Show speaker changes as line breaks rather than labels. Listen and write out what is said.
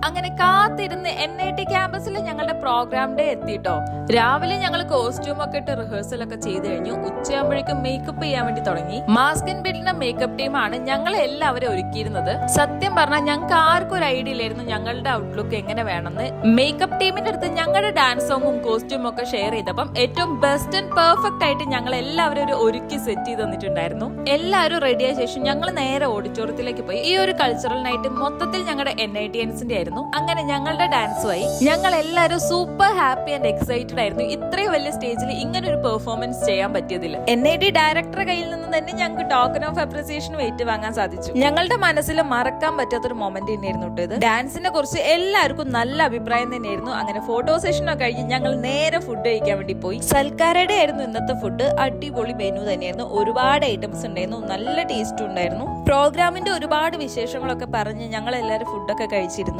അങ്ങനെ കാത്തിരുന്ന് NIT ക്യാമ്പസിൽ ഞങ്ങളുടെ പ്രോഗ്രാം ഡേ എത്തിട്ടോ. രാവിലെ ഞങ്ങൾ കോസ്റ്റ്യൂം ഒക്കെ ഇട്ട് റിഹേഴ്സൽ ഒക്കെ ചെയ്ത് കഴിഞ്ഞു. ഉച്ചയാകുമ്പോഴേക്കും മേക്കപ്പ് ചെയ്യാൻ വേണ്ടി തുടങ്ങി. മാസ്ക് ആൻഡ് ബിൽഡിന്റെ മേക്കപ്പ് ടീമാണ് ഞങ്ങളെ എല്ലാവരും ഒരുക്കിയിരുന്നത്. സത്യം പറഞ്ഞാൽ ഞങ്ങൾക്ക് ആർക്കും ഒരു ഐഡിയ ഇല്ലായിരുന്നു ഞങ്ങളുടെ ഔട്ട്ലുക്ക് എങ്ങനെ വേണമെന്ന്. മേക്കപ്പ് ടീമിന്റെ അടുത്ത് ഞങ്ങളുടെ ഡാൻസ് സോങ്ങും കോസ്റ്റ്യൂമും ഒക്കെ ഷെയർ ചെയ്തപ്പം ഏറ്റവും ബെസ്റ്റ് ആൻഡ് പെർഫെക്റ്റ് ആയിട്ട് ഞങ്ങൾ എല്ലാവരും ഒരു ഒരുക്കി സെറ്റ് ചെയ്ത് തന്നിട്ടുണ്ടായിരുന്നു. എല്ലാവരും റെഡിയായ ശേഷം ഞങ്ങൾ നേരെ ഓഡിറ്റോറിയത്തിലേക്ക് പോയി. ഈ ഒരു കൾച്ചറൽ നൈറ്റ് മൊത്തത്തിൽ ഞങ്ങളുടെ NITiansന്റെ ആയിരുന്നു. അങ്ങനെ ഞങ്ങളുടെ ഡാൻസുമായി ഞങ്ങൾ എല്ലാവരും സൂപ്പർ ഹാപ്പി ആൻഡ് എക്സൈറ്റഡ് ആയിരുന്നു. ഇത്രയും വലിയ സ്റ്റേജിൽ ഇങ്ങനെ ഒരു പെർഫോമൻസ് ചെയ്യാൻ പറ്റിയതിൽ NIT ഡയറക്ടറുടെ കയ്യിൽ നിന്ന് തന്നെ ഞങ്ങൾക്ക് ടോക്കൺ ഓഫ് അപ്രിസിയേഷൻ വാങ്ങാൻ സാധിച്ചു. ഞങ്ങളുടെ മനസ്സിൽ മറക്കാൻ പറ്റാത്തൊരു മൊമെന്റ് തന്നെയായിരുന്നു ഇത്. ഡാൻസിനെ കുറിച്ച് എല്ലാവർക്കും നല്ല അഭിപ്രായം തന്നെയായിരുന്നു. അങ്ങനെ ഫോട്ടോ സെഷൻ ഒക്കെ കഴിഞ്ഞ് ഞങ്ങൾ നേരെ ഫുഡ് കഴിക്കാൻ വേണ്ടി പോയി. സൽക്കാരയുടെ ആയിരുന്നു ഇന്നത്തെ ഫുഡ്. അടിപൊളി മെനു തന്നെയായിരുന്നു. ഒരുപാട് ഐറ്റംസ് ഉണ്ടായിരുന്നു. നല്ല ടേസ്റ്റും ഉണ്ടായിരുന്നു. പ്രോഗ്രാമിന്റെ ഒരുപാട് വിശേഷങ്ങളൊക്കെ പറഞ്ഞ് ഞങ്ങൾ എല്ലാവരും ഫുഡൊക്കെ കഴിച്ചിരുന്നു.